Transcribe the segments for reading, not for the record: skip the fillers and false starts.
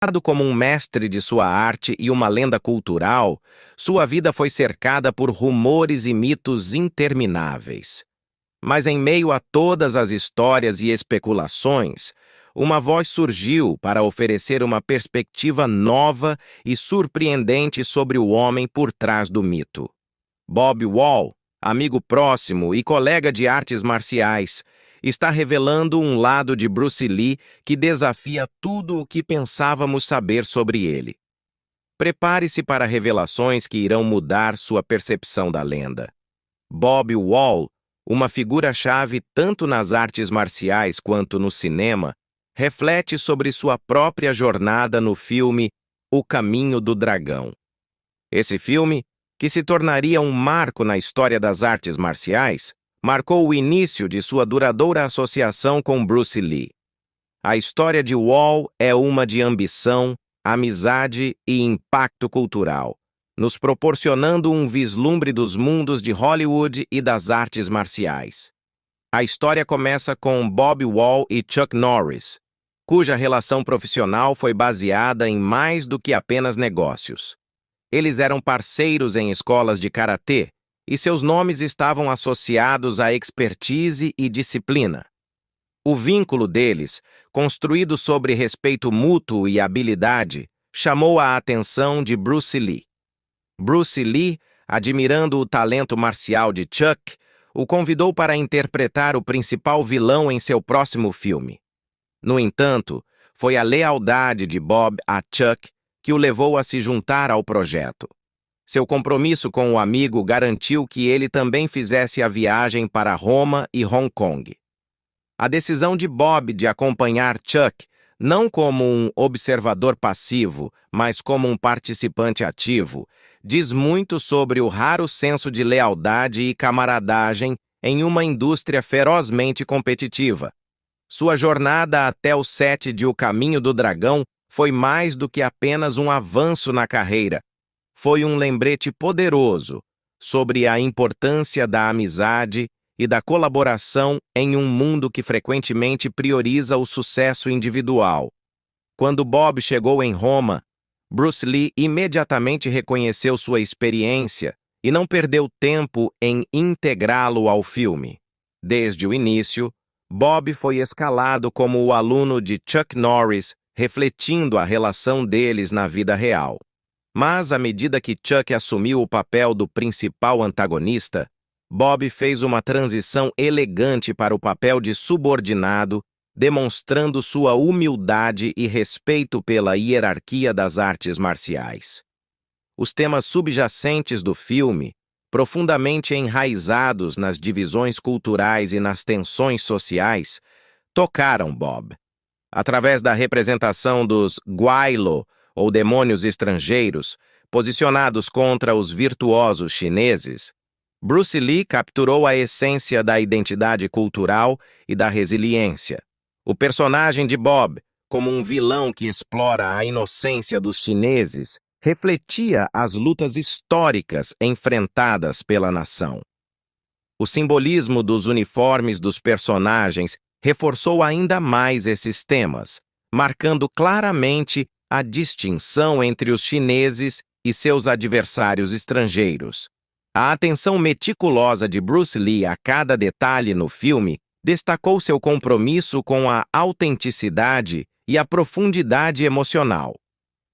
Dado como um mestre de sua arte e uma lenda cultural, sua vida foi cercada por rumores e mitos intermináveis. Mas em meio a todas as histórias e especulações, uma voz surgiu para oferecer uma perspectiva nova e surpreendente sobre o homem por trás do mito. Bob Wall, amigo próximo e colega de artes marciais, está revelando um lado de Bruce Lee que desafia tudo o que pensávamos saber sobre ele. Prepare-se para revelações que irão mudar sua percepção da lenda. Bob Wall, uma figura-chave tanto nas artes marciais quanto no cinema, reflete sobre sua própria jornada no filme O Caminho do Dragão. Esse filme, que se tornaria um marco na história das artes marciais, marcou o início de sua duradoura associação com Bruce Lee. A história de Wall é uma de ambição, amizade e impacto cultural, nos proporcionando um vislumbre dos mundos de Hollywood e das artes marciais. A história começa com Bob Wall e Chuck Norris, cuja relação profissional foi baseada em mais do que apenas negócios. Eles eram parceiros em escolas de karatê e seus nomes estavam associados à expertise e disciplina. O vínculo deles, construído sobre respeito mútuo e habilidade, chamou a atenção de Bruce Lee. Bruce Lee, admirando o talento marcial de Chuck, o convidou para interpretar o principal vilão em seu próximo filme. No entanto, foi a lealdade de Bob a Chuck que o levou a se juntar ao projeto. Seu compromisso com o amigo garantiu que ele também fizesse a viagem para Roma e Hong Kong. A decisão de Bob de acompanhar Chuck, não como um observador passivo, mas como um participante ativo, diz muito sobre o raro senso de lealdade e camaradagem em uma indústria ferozmente competitiva. Sua jornada até o set de O Caminho do Dragão foi mais do que apenas um avanço na carreira. Foi um lembrete poderoso sobre a importância da amizade e da colaboração em um mundo que frequentemente prioriza o sucesso individual. Quando Bob chegou em Roma, Bruce Lee imediatamente reconheceu sua experiência e não perdeu tempo em integrá-lo ao filme. Desde o início, Bob foi escalado como o aluno de Chuck Norris, refletindo a relação deles na vida real. Mas, à medida que Chuck assumiu o papel do principal antagonista, Bob fez uma transição elegante para o papel de subordinado, demonstrando sua humildade e respeito pela hierarquia das artes marciais. Os temas subjacentes do filme, profundamente enraizados nas divisões culturais e nas tensões sociais, tocaram Bob. Através da representação dos Guailo, ou demônios estrangeiros, posicionados contra os virtuosos chineses, Bruce Lee capturou a essência da identidade cultural e da resiliência. O personagem de Bob, como um vilão que explora a inocência dos chineses, refletia as lutas históricas enfrentadas pela nação. O simbolismo dos uniformes dos personagens reforçou ainda mais esses temas, marcando claramente a distinção entre os chineses e seus adversários estrangeiros. A atenção meticulosa de Bruce Lee a cada detalhe no filme destacou seu compromisso com a autenticidade e a profundidade emocional.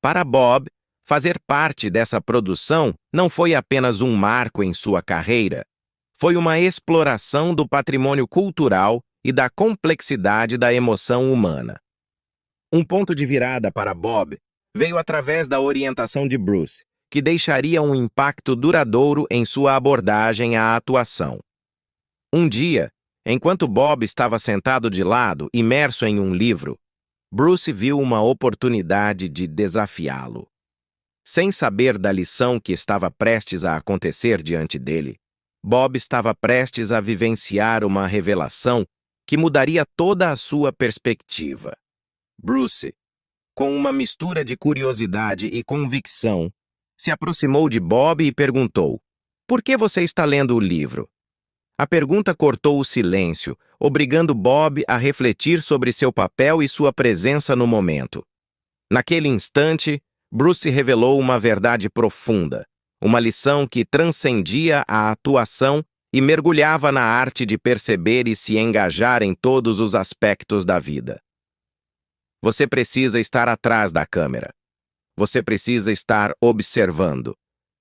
Para Bob, fazer parte dessa produção não foi apenas um marco em sua carreira, foi uma exploração do patrimônio cultural e da complexidade da emoção humana. Um ponto de virada para Bob veio através da orientação de Bruce, que deixaria um impacto duradouro em sua abordagem à atuação. Um dia, enquanto Bob estava sentado de lado, imerso em um livro, Bruce viu uma oportunidade de desafiá-lo. Sem saber da lição que estava prestes a acontecer diante dele, Bob estava prestes a vivenciar uma revelação que mudaria toda a sua perspectiva. Bruce, com uma mistura de curiosidade e convicção, se aproximou de Bob e perguntou: "Por que você está lendo o livro?" A pergunta cortou o silêncio, obrigando Bob a refletir sobre seu papel e sua presença no momento. Naquele instante, Bruce revelou uma verdade profunda, uma lição que transcendia a atuação e mergulhava na arte de perceber e se engajar em todos os aspectos da vida. Você precisa estar atrás da câmera. Você precisa estar observando,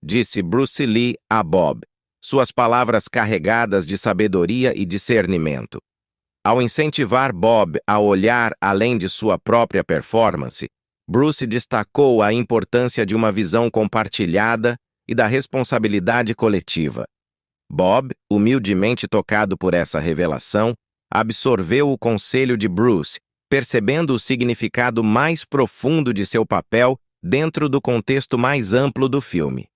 disse Bruce Lee a Bob, suas palavras carregadas de sabedoria e discernimento. Ao incentivar Bob a olhar além de sua própria performance, Bruce destacou a importância de uma visão compartilhada e da responsabilidade coletiva. Bob, humildemente tocado por essa revelação, absorveu o conselho de Bruce, percebendo o significado mais profundo de seu papel dentro do contexto mais amplo do filme.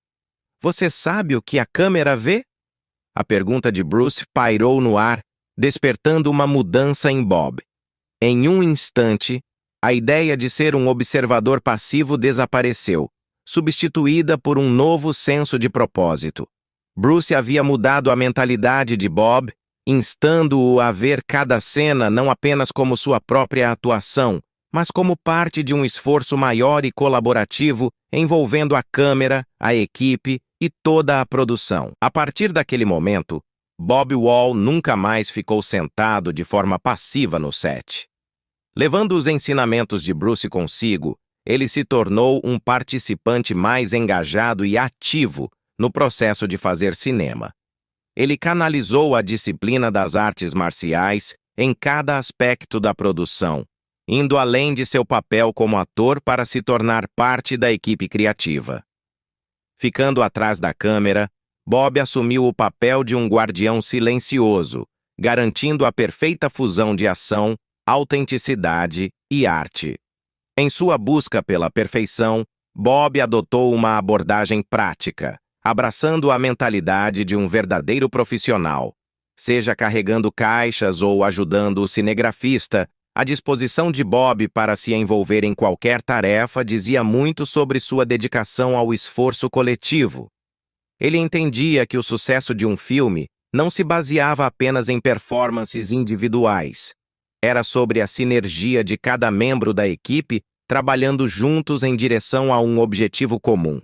Você sabe o que a câmera vê? A pergunta de Bruce pairou no ar, despertando uma mudança em Bob. Em um instante, a ideia de ser um observador passivo desapareceu, substituída por um novo senso de propósito. Bruce havia mudado a mentalidade de Bob, instando-o a ver cada cena não apenas como sua própria atuação, mas como parte de um esforço maior e colaborativo envolvendo a câmera, a equipe e toda a produção. A partir daquele momento, Bob Wall nunca mais ficou sentado de forma passiva no set. Levando os ensinamentos de Bruce consigo, ele se tornou um participante mais engajado e ativo no processo de fazer cinema. Ele canalizou a disciplina das artes marciais em cada aspecto da produção, indo além de seu papel como ator para se tornar parte da equipe criativa. Ficando atrás da câmera, Bob assumiu o papel de um guardião silencioso, garantindo a perfeita fusão de ação, autenticidade e arte. Em sua busca pela perfeição, Bob adotou uma abordagem prática, abraçando a mentalidade de um verdadeiro profissional. Seja carregando caixas ou ajudando o cinegrafista, a disposição de Bob para se envolver em qualquer tarefa dizia muito sobre sua dedicação ao esforço coletivo. Ele entendia que o sucesso de um filme não se baseava apenas em performances individuais. Era sobre a sinergia de cada membro da equipe trabalhando juntos em direção a um objetivo comum.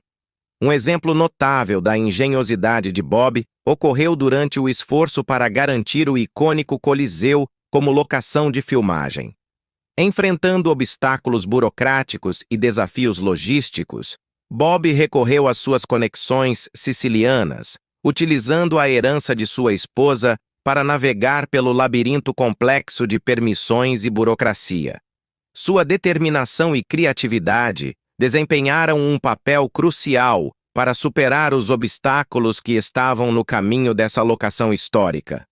Um exemplo notável da engenhosidade de Bob ocorreu durante o esforço para garantir o icônico Coliseu como locação de filmagem. Enfrentando obstáculos burocráticos e desafios logísticos, Bob recorreu às suas conexões sicilianas, utilizando a herança de sua esposa para navegar pelo labirinto complexo de permissões e burocracia. Sua determinação e criatividade desempenharam um papel crucial para superar os obstáculos que estavam no caminho dessa locação histórica.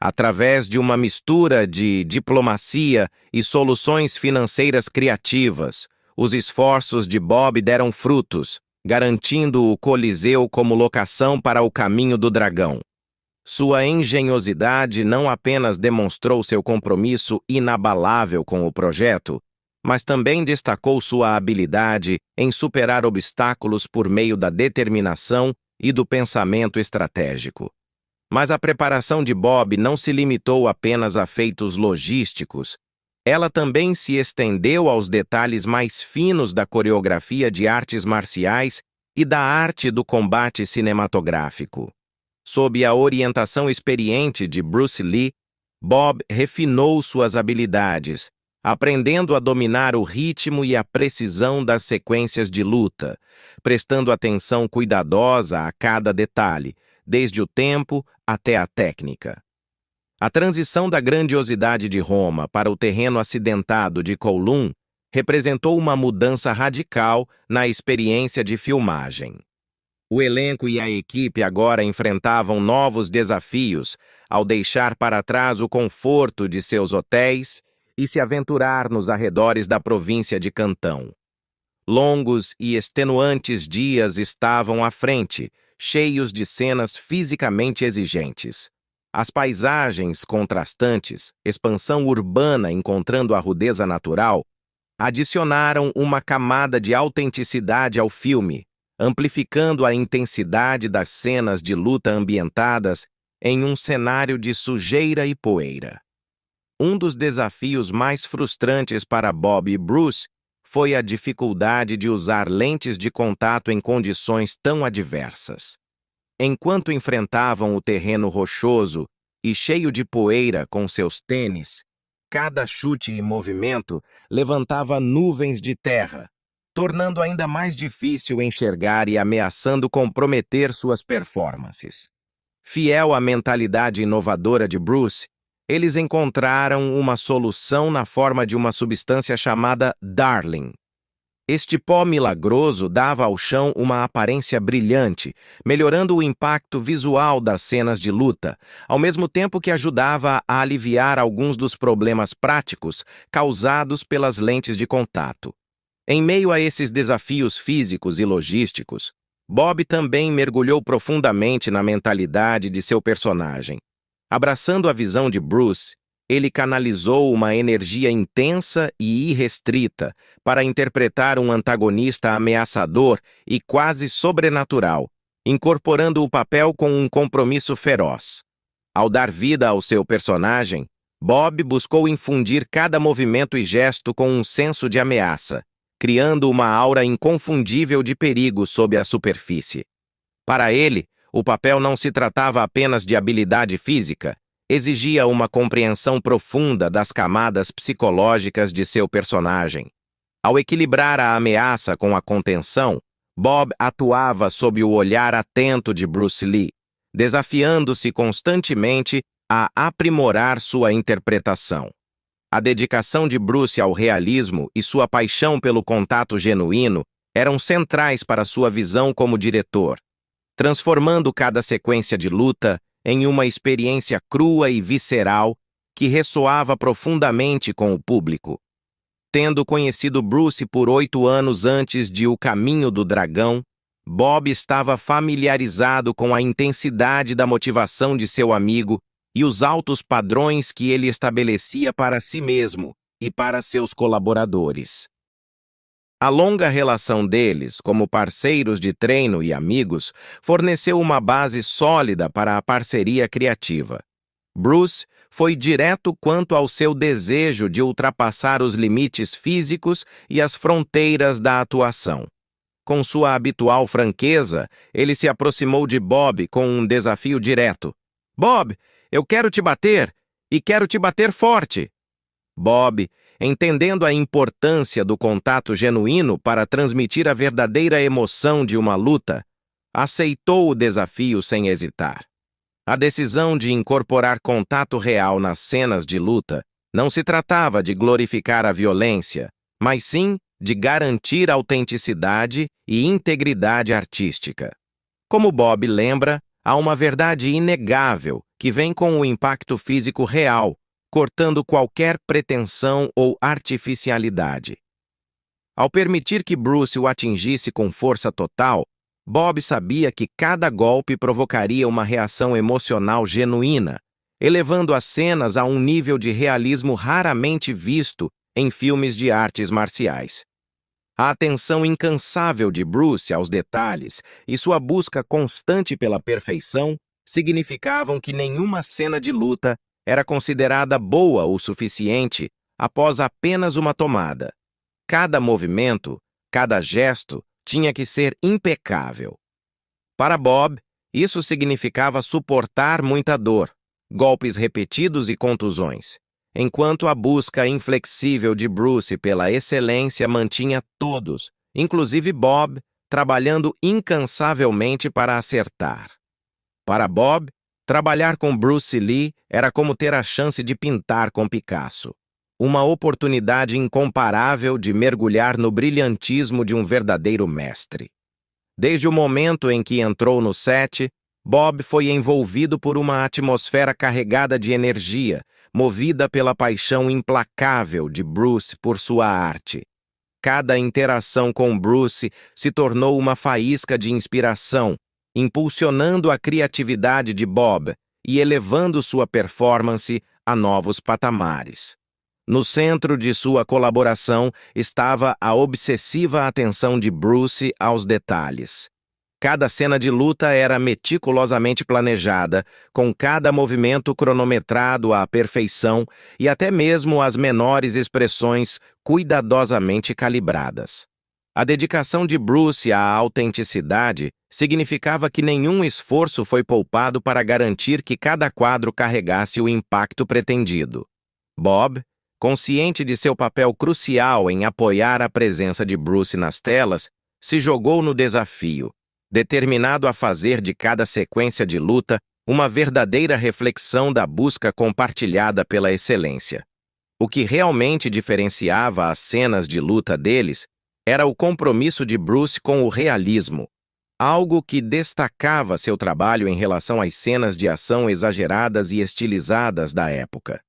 Através de uma mistura de diplomacia e soluções financeiras criativas, os esforços de Bob deram frutos, garantindo o Coliseu como locação para o Caminho do Dragão. Sua engenhosidade não apenas demonstrou seu compromisso inabalável com o projeto, mas também destacou sua habilidade em superar obstáculos por meio da determinação e do pensamento estratégico. Mas a preparação de Bob não se limitou apenas a feitos logísticos. Ela também se estendeu aos detalhes mais finos da coreografia de artes marciais e da arte do combate cinematográfico. Sob a orientação experiente de Bruce Lee, Bob refinou suas habilidades, aprendendo a dominar o ritmo e a precisão das sequências de luta, prestando atenção cuidadosa a cada detalhe, desde o tempo até a técnica. A transição da grandiosidade de Roma para o terreno acidentado de Kowloon representou uma mudança radical na experiência de filmagem. O elenco e a equipe agora enfrentavam novos desafios ao deixar para trás o conforto de seus hotéis e se aventurar nos arredores da província de Cantão. Longos e extenuantes dias estavam à frente, cheios de cenas fisicamente exigentes. As paisagens contrastantes, expansão urbana encontrando a rudeza natural, adicionaram uma camada de autenticidade ao filme, amplificando a intensidade das cenas de luta ambientadas em um cenário de sujeira e poeira. Um dos desafios mais frustrantes para Bob e Bruce foi a dificuldade de usar lentes de contato em condições tão adversas. Enquanto enfrentavam o terreno rochoso e cheio de poeira com seus tênis, cada chute e movimento levantava nuvens de terra, tornando ainda mais difícil enxergar e ameaçando comprometer suas performances. Fiel à mentalidade inovadora de Bruce, eles encontraram uma solução na forma de uma substância chamada Darling. Este pó milagroso dava ao chão uma aparência brilhante, melhorando o impacto visual das cenas de luta, ao mesmo tempo que ajudava a aliviar alguns dos problemas práticos causados pelas lentes de contato. Em meio a esses desafios físicos e logísticos, Bob também mergulhou profundamente na mentalidade de seu personagem. Abraçando a visão de Bruce, ele canalizou uma energia intensa e irrestrita para interpretar um antagonista ameaçador e quase sobrenatural, incorporando o papel com um compromisso feroz. Ao dar vida ao seu personagem, Bob buscou infundir cada movimento e gesto com um senso de ameaça, criando uma aura inconfundível de perigo sob a superfície. Para ele, o papel não se tratava apenas de habilidade física, exigia uma compreensão profunda das camadas psicológicas de seu personagem. Ao equilibrar a ameaça com a contenção, Bob atuava sob o olhar atento de Bruce Lee, desafiando-se constantemente a aprimorar sua interpretação. A dedicação de Bruce ao realismo e sua paixão pelo contato genuíno eram centrais para sua visão como diretor, transformando cada sequência de luta em uma experiência crua e visceral que ressoava profundamente com o público. Tendo conhecido Bruce por 8 anos antes de O Caminho do Dragão, Bob estava familiarizado com a intensidade da motivação de seu amigo e os altos padrões que ele estabelecia para si mesmo e para seus colaboradores. A longa relação deles, como parceiros de treino e amigos, forneceu uma base sólida para a parceria criativa. Bruce foi direto quanto ao seu desejo de ultrapassar os limites físicos e as fronteiras da atuação. Com sua habitual franqueza, ele se aproximou de Bob com um desafio direto. "Bob, eu quero te bater, e quero te bater forte." Bob, entendendo a importância do contato genuíno para transmitir a verdadeira emoção de uma luta, aceitou o desafio sem hesitar. A decisão de incorporar contato real nas cenas de luta não se tratava de glorificar a violência, mas sim de garantir autenticidade e integridade artística. Como Bob lembra, há uma verdade inegável que vem com o impacto físico real, cortando qualquer pretensão ou artificialidade. Ao permitir que Bruce o atingisse com força total, Bob sabia que cada golpe provocaria uma reação emocional genuína, elevando as cenas a um nível de realismo raramente visto em filmes de artes marciais. A atenção incansável de Bruce aos detalhes e sua busca constante pela perfeição significavam que nenhuma cena de luta era considerada boa o suficiente após apenas uma tomada. Cada movimento, cada gesto tinha que ser impecável. Para Bob, isso significava suportar muita dor, golpes repetidos e contusões, enquanto a busca inflexível de Bruce pela excelência mantinha todos, inclusive Bob, trabalhando incansavelmente para acertar. Para Bob, trabalhar com Bruce Lee era como ter a chance de pintar com Picasso. Uma oportunidade incomparável de mergulhar no brilhantismo de um verdadeiro mestre. Desde o momento em que entrou no set, Bob foi envolvido por uma atmosfera carregada de energia, movida pela paixão implacável de Bruce por sua arte. Cada interação com Bruce se tornou uma faísca de inspiração, impulsionando a criatividade de Bob e elevando sua performance a novos patamares. No centro de sua colaboração estava a obsessiva atenção de Bruce aos detalhes. Cada cena de luta era meticulosamente planejada, com cada movimento cronometrado à perfeição e até mesmo as menores expressões cuidadosamente calibradas. A dedicação de Bruce à autenticidade significava que nenhum esforço foi poupado para garantir que cada quadro carregasse o impacto pretendido. Bob, consciente de seu papel crucial em apoiar a presença de Bruce nas telas, se jogou no desafio, determinado a fazer de cada sequência de luta uma verdadeira reflexão da busca compartilhada pela excelência. O que realmente diferenciava as cenas de luta deles era o compromisso de Bruce com o realismo, algo que destacava seu trabalho em relação às cenas de ação exageradas e estilizadas da época.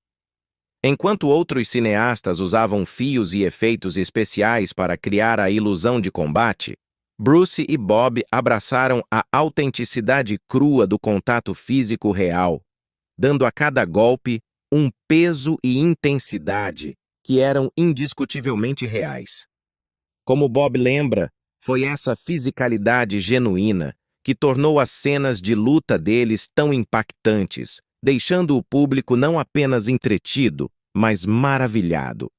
Enquanto outros cineastas usavam fios e efeitos especiais para criar a ilusão de combate, Bruce e Bob abraçaram a autenticidade crua do contato físico real, dando a cada golpe um peso e intensidade que eram indiscutivelmente reais. Como Bob lembra, foi essa fisicalidade genuína que tornou as cenas de luta deles tão impactantes, deixando o público não apenas entretido, mas maravilhado.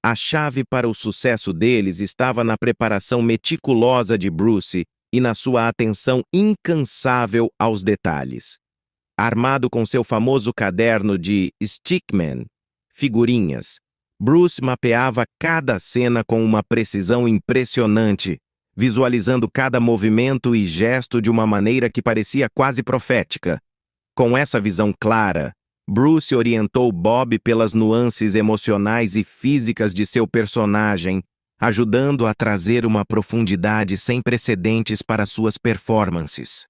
A chave para o sucesso deles estava na preparação meticulosa de Bruce e na sua atenção incansável aos detalhes. Armado com seu famoso caderno de Stickman, figurinhas, Bruce mapeava cada cena com uma precisão impressionante, visualizando cada movimento e gesto de uma maneira que parecia quase profética. Com essa visão clara, Bruce orientou Bob pelas nuances emocionais e físicas de seu personagem, ajudando a trazer uma profundidade sem precedentes para suas performances.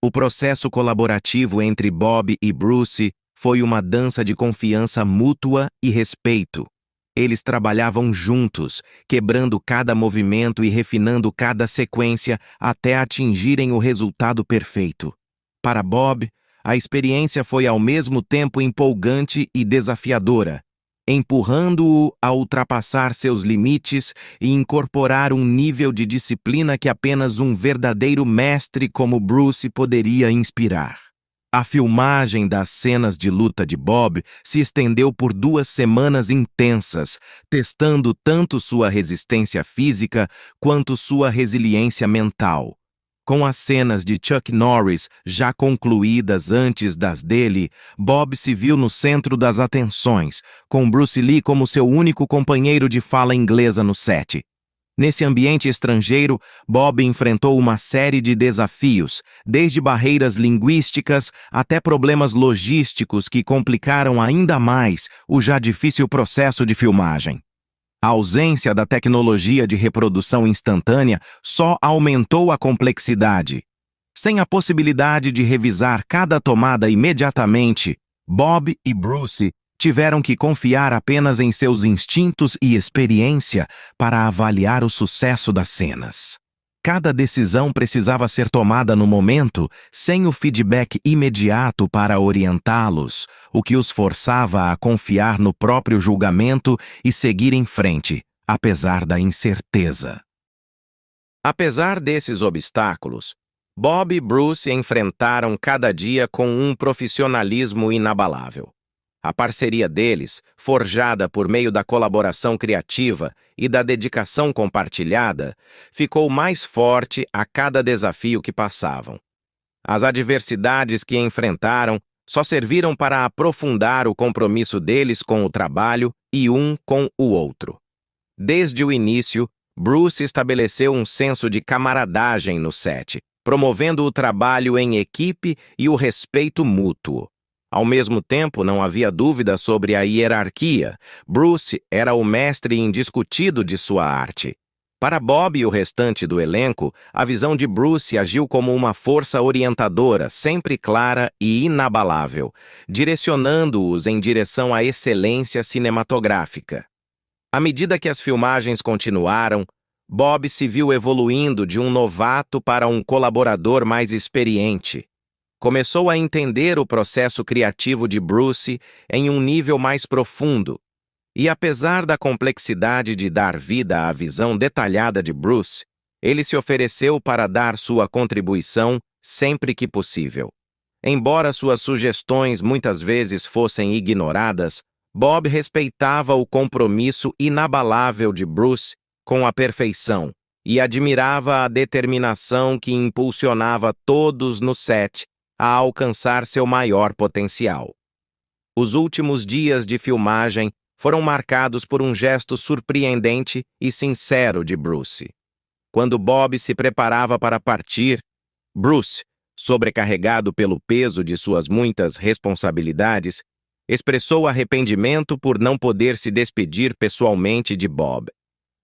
O processo colaborativo entre Bob e Bruce foi uma dança de confiança mútua e respeito. Eles trabalhavam juntos, quebrando cada movimento e refinando cada sequência até atingirem o resultado perfeito. Para Bob, a experiência foi ao mesmo tempo empolgante e desafiadora, empurrando-o a ultrapassar seus limites e incorporar um nível de disciplina que apenas um verdadeiro mestre como Bruce poderia inspirar. A filmagem das cenas de luta de Bob se estendeu por 2 semanas intensas, testando tanto sua resistência física quanto sua resiliência mental. Com as cenas de Chuck Norris já concluídas antes das dele, Bob se viu no centro das atenções, com Bruce Lee como seu único companheiro de fala inglesa no set. Nesse ambiente estrangeiro, Bob enfrentou uma série de desafios, desde barreiras linguísticas até problemas logísticos que complicaram ainda mais o já difícil processo de filmagem. A ausência da tecnologia de reprodução instantânea só aumentou a complexidade. Sem a possibilidade de revisar cada tomada imediatamente, Bob e Bruce tiveram que confiar apenas em seus instintos e experiência para avaliar o sucesso das cenas. Cada decisão precisava ser tomada no momento, sem o feedback imediato para orientá-los, o que os forçava a confiar no próprio julgamento e seguir em frente, apesar da incerteza. Apesar desses obstáculos, Bob e Bruce enfrentaram cada dia com um profissionalismo inabalável. A parceria deles, forjada por meio da colaboração criativa e da dedicação compartilhada, ficou mais forte a cada desafio que passavam. As adversidades que enfrentaram só serviram para aprofundar o compromisso deles com o trabalho e um com o outro. Desde o início, Bruce estabeleceu um senso de camaradagem no set, promovendo o trabalho em equipe e o respeito mútuo. Ao mesmo tempo, não havia dúvida sobre a hierarquia. Bruce era o mestre indiscutido de sua arte. Para Bob e o restante do elenco, a visão de Bruce agiu como uma força orientadora, sempre clara e inabalável, direcionando-os em direção à excelência cinematográfica. À medida que as filmagens continuaram, Bob se viu evoluindo de um novato para um colaborador mais experiente. Começou a entender o processo criativo de Bruce em um nível mais profundo, e apesar da complexidade de dar vida à visão detalhada de Bruce, ele se ofereceu para dar sua contribuição sempre que possível. Embora suas sugestões muitas vezes fossem ignoradas, Bob respeitava o compromisso inabalável de Bruce com a perfeição e admirava a determinação que impulsionava todos no set a alcançar seu maior potencial. Os últimos dias de filmagem foram marcados por um gesto surpreendente e sincero de Bruce. Quando Bob se preparava para partir, Bruce, sobrecarregado pelo peso de suas muitas responsabilidades, expressou arrependimento por não poder se despedir pessoalmente de Bob.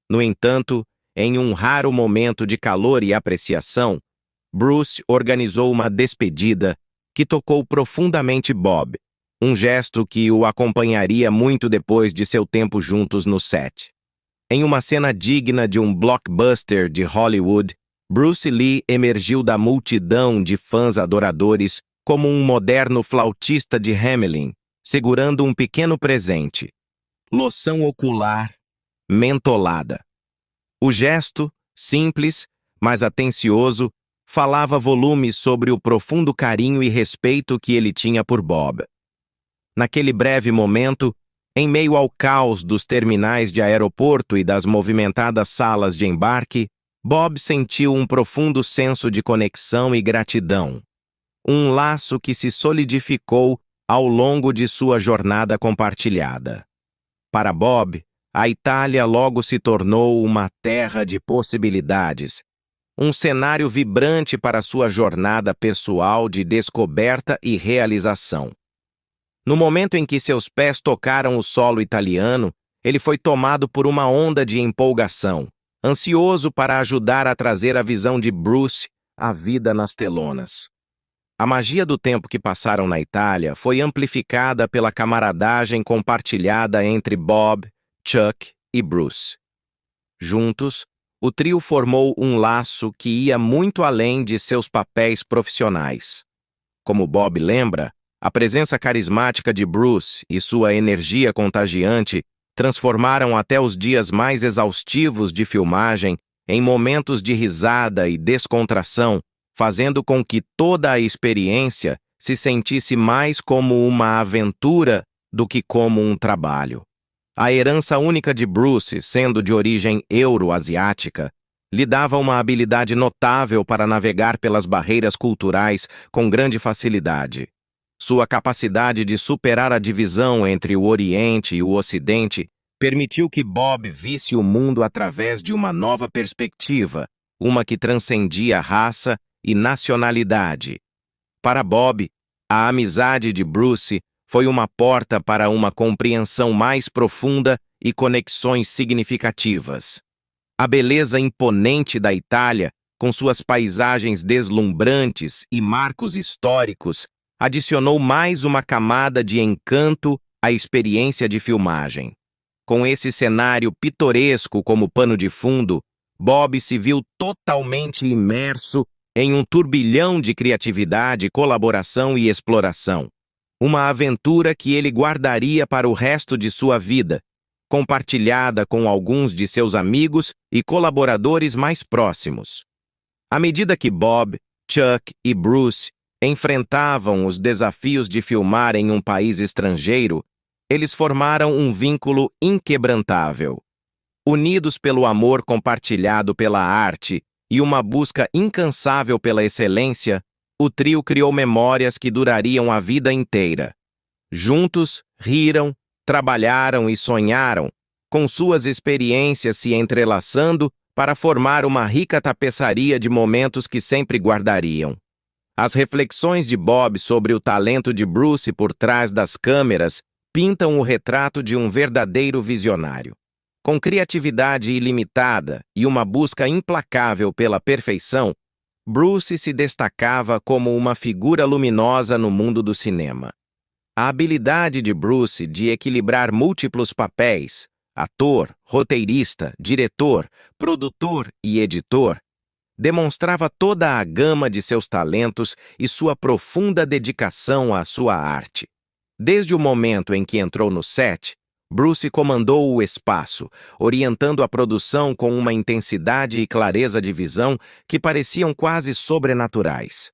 No entanto, em um raro momento de calor e apreciação, Bruce organizou uma despedida que tocou profundamente Bob, um gesto que o acompanharia muito depois de seu tempo juntos no set. Em uma cena digna de um blockbuster de Hollywood, Bruce Lee emergiu da multidão de fãs adoradores como um moderno flautista de Hamelin, segurando um pequeno presente: loção ocular mentolada. O gesto, simples, mas atencioso, falava volumes sobre o profundo carinho e respeito que ele tinha por Bob. Naquele breve momento, em meio ao caos dos terminais de aeroporto e das movimentadas salas de embarque, Bob sentiu um profundo senso de conexão e gratidão. Um laço que se solidificou ao longo de sua jornada compartilhada. Para Bob, a Itália logo se tornou uma terra de possibilidades, um cenário vibrante para sua jornada pessoal de descoberta e realização. No momento em que seus pés tocaram o solo italiano, ele foi tomado por uma onda de empolgação, ansioso para ajudar a trazer a visão de Bruce à vida nas telonas. A magia do tempo que passaram na Itália foi amplificada pela camaradagem compartilhada entre Bob, Chuck e Bruce. Juntos, o trio formou um laço que ia muito além de seus papéis profissionais. Como Bob lembra, a presença carismática de Bruce e sua energia contagiante transformaram até os dias mais exaustivos de filmagem em momentos de risada e descontração, fazendo com que toda a experiência se sentisse mais como uma aventura do que como um trabalho. A herança única de Bruce, sendo de origem euro-asiática, lhe dava uma habilidade notável para navegar pelas barreiras culturais com grande facilidade. Sua capacidade de superar a divisão entre o Oriente e o Ocidente permitiu que Bob visse o mundo através de uma nova perspectiva, uma que transcendia raça e nacionalidade. Para Bob, a amizade de Bruce foi uma porta para uma compreensão mais profunda e conexões significativas. A beleza imponente da Itália, com suas paisagens deslumbrantes e marcos históricos, adicionou mais uma camada de encanto à experiência de filmagem. Com esse cenário pitoresco como pano de fundo, Bob se viu totalmente imerso em um turbilhão de criatividade, colaboração e exploração. Uma aventura que ele guardaria para o resto de sua vida, compartilhada com alguns de seus amigos e colaboradores mais próximos. À medida que Bob, Chuck e Bruce enfrentavam os desafios de filmar em um país estrangeiro, eles formaram um vínculo inquebrantável. Unidos pelo amor compartilhado pela arte e uma busca incansável pela excelência, o trio criou memórias que durariam a vida inteira. Juntos, riram, trabalharam e sonharam, com suas experiências se entrelaçando para formar uma rica tapeçaria de momentos que sempre guardariam. As reflexões de Bob sobre o talento de Bruce por trás das câmeras pintam o retrato de um verdadeiro visionário. Com criatividade ilimitada e uma busca implacável pela perfeição, Bruce se destacava como uma figura luminosa no mundo do cinema. A habilidade de Bruce de equilibrar múltiplos papéis, ator, roteirista, diretor, produtor e editor, demonstrava toda a gama de seus talentos e sua profunda dedicação à sua arte. Desde o momento em que entrou no set, Bruce comandou o espaço, orientando a produção com uma intensidade e clareza de visão que pareciam quase sobrenaturais.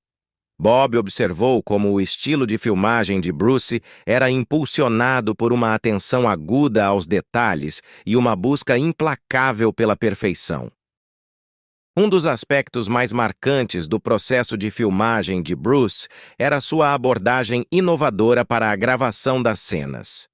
Bob observou como o estilo de filmagem de Bruce era impulsionado por uma atenção aguda aos detalhes e uma busca implacável pela perfeição. Um dos aspectos mais marcantes do processo de filmagem de Bruce era sua abordagem inovadora para a gravação das cenas.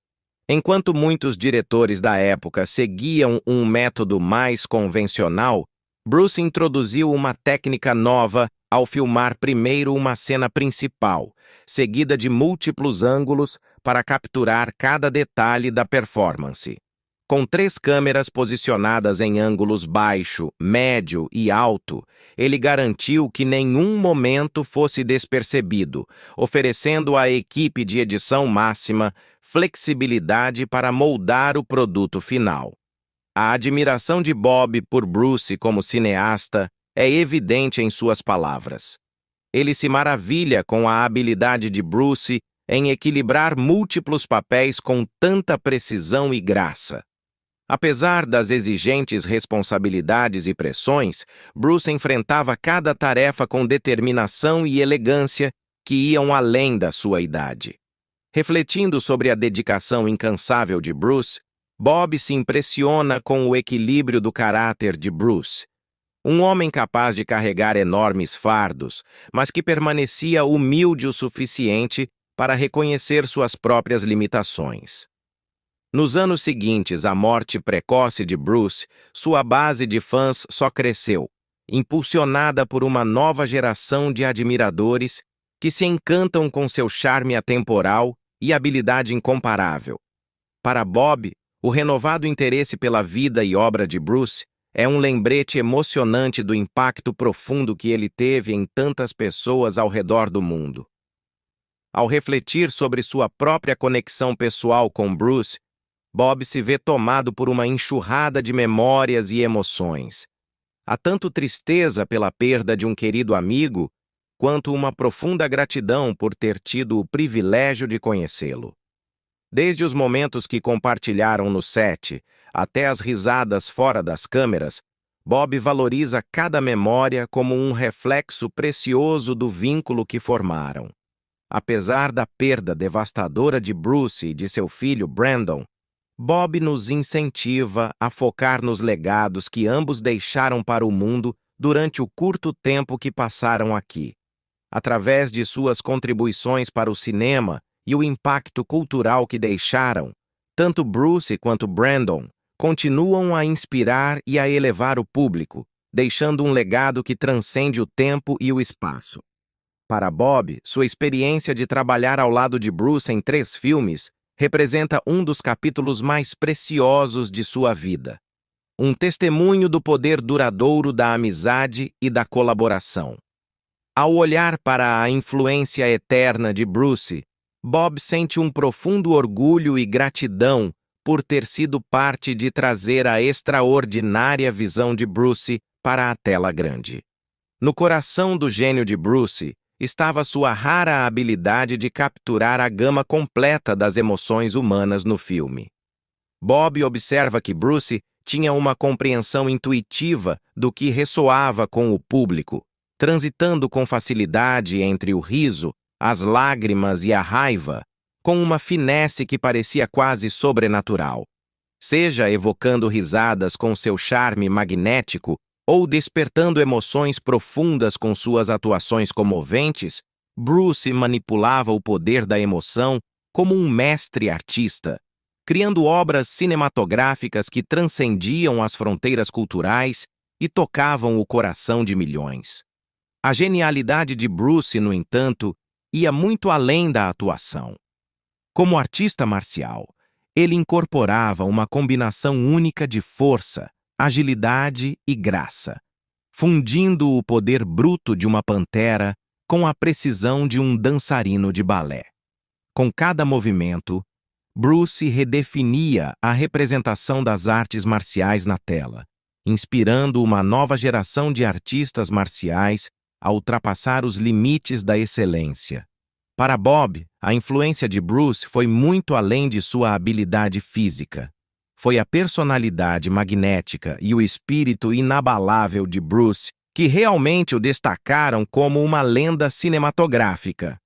Enquanto muitos diretores da época seguiam um método mais convencional, Bruce introduziu uma técnica nova ao filmar primeiro uma cena principal, seguida de múltiplos ângulos para capturar cada detalhe da performance. Com 3 câmeras posicionadas em ângulos baixo, médio e alto, ele garantiu que nenhum momento fosse despercebido, oferecendo à equipe de edição máxima flexibilidade para moldar o produto final. A admiração de Bob por Bruce como cineasta é evidente em suas palavras. Ele se maravilha com a habilidade de Bruce em equilibrar múltiplos papéis com tanta precisão e graça. Apesar das exigentes responsabilidades e pressões, Bruce enfrentava cada tarefa com determinação e elegância que iam além da sua idade. Refletindo sobre a dedicação incansável de Bruce, Bob se impressiona com o equilíbrio do caráter de Bruce. Um homem capaz de carregar enormes fardos, mas que permanecia humilde o suficiente para reconhecer suas próprias limitações. Nos anos seguintes à morte precoce de Bruce, sua base de fãs só cresceu, impulsionada por uma nova geração de admiradores que se encantam com seu charme atemporal e habilidade incomparável. Para Bob, o renovado interesse pela vida e obra de Bruce é um lembrete emocionante do impacto profundo que ele teve em tantas pessoas ao redor do mundo. Ao refletir sobre sua própria conexão pessoal com Bruce, Bob se vê tomado por uma enxurrada de memórias e emoções. Há tanto tristeza pela perda de um querido amigo, quanto uma profunda gratidão por ter tido o privilégio de conhecê-lo. Desde os momentos que compartilharam no set, até as risadas fora das câmeras, Bob valoriza cada memória como um reflexo precioso do vínculo que formaram. Apesar da perda devastadora de Bruce e de seu filho Brandon, Bob nos incentiva a focar nos legados que ambos deixaram para o mundo durante o curto tempo que passaram aqui. Através de suas contribuições para o cinema e o impacto cultural que deixaram, tanto Bruce quanto Brandon continuam a inspirar e a elevar o público, deixando um legado que transcende o tempo e o espaço. Para Bob, sua experiência de trabalhar ao lado de Bruce em 3 filmes representa um dos capítulos mais preciosos de sua vida. Um testemunho do poder duradouro da amizade e da colaboração. Ao olhar para a influência eterna de Bruce, Bob sente um profundo orgulho e gratidão por ter sido parte de trazer a extraordinária visão de Bruce para a tela grande. No coração do gênio de Bruce estava sua rara habilidade de capturar a gama completa das emoções humanas no filme. Bob observa que Bruce tinha uma compreensão intuitiva do que ressoava com o público, transitando com facilidade entre o riso, as lágrimas e a raiva, com uma finesse que parecia quase sobrenatural. Seja evocando risadas com seu charme magnético ou despertando emoções profundas com suas atuações comoventes, Bruce manipulava o poder da emoção como um mestre artista, criando obras cinematográficas que transcendiam as fronteiras culturais e tocavam o coração de milhões. A genialidade de Bruce, no entanto, ia muito além da atuação. Como artista marcial, ele incorporava uma combinação única de força, agilidade e graça, fundindo o poder bruto de uma pantera com a precisão de um dançarino de balé. Com cada movimento, Bruce redefinia a representação das artes marciais na tela, inspirando uma nova geração de artistas marciais a ultrapassar os limites da excelência. Para Bob, a influência de Bruce foi muito além de sua habilidade física. Foi a personalidade magnética e o espírito inabalável de Bruce que realmente o destacaram como uma lenda cinematográfica.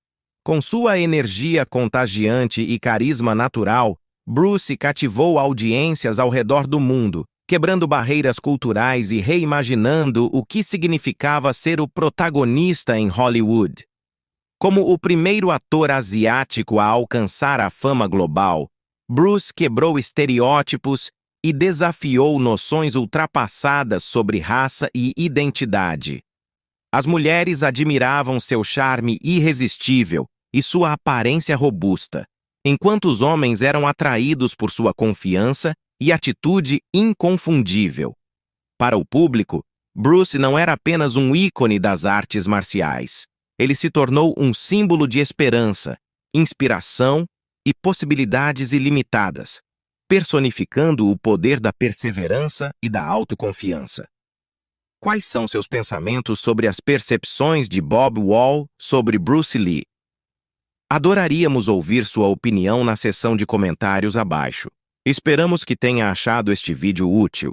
Com sua energia contagiante e carisma natural, Bruce cativou audiências ao redor do mundo, quebrando barreiras culturais e reimaginando o que significava ser o protagonista em Hollywood. Como o primeiro ator asiático a alcançar a fama global, Bruce quebrou estereótipos e desafiou noções ultrapassadas sobre raça e identidade. As mulheres admiravam seu charme irresistível e sua aparência robusta, enquanto os homens eram atraídos por sua confiança e atitude inconfundível. Para o público, Bruce não era apenas um ícone das artes marciais. Ele se tornou um símbolo de esperança, inspiração e possibilidades ilimitadas, personificando o poder da perseverança e da autoconfiança. Quais são seus pensamentos sobre as percepções de Bob Wall sobre Bruce Lee? Adoraríamos ouvir sua opinião na seção de comentários abaixo. Esperamos que tenha achado este vídeo útil.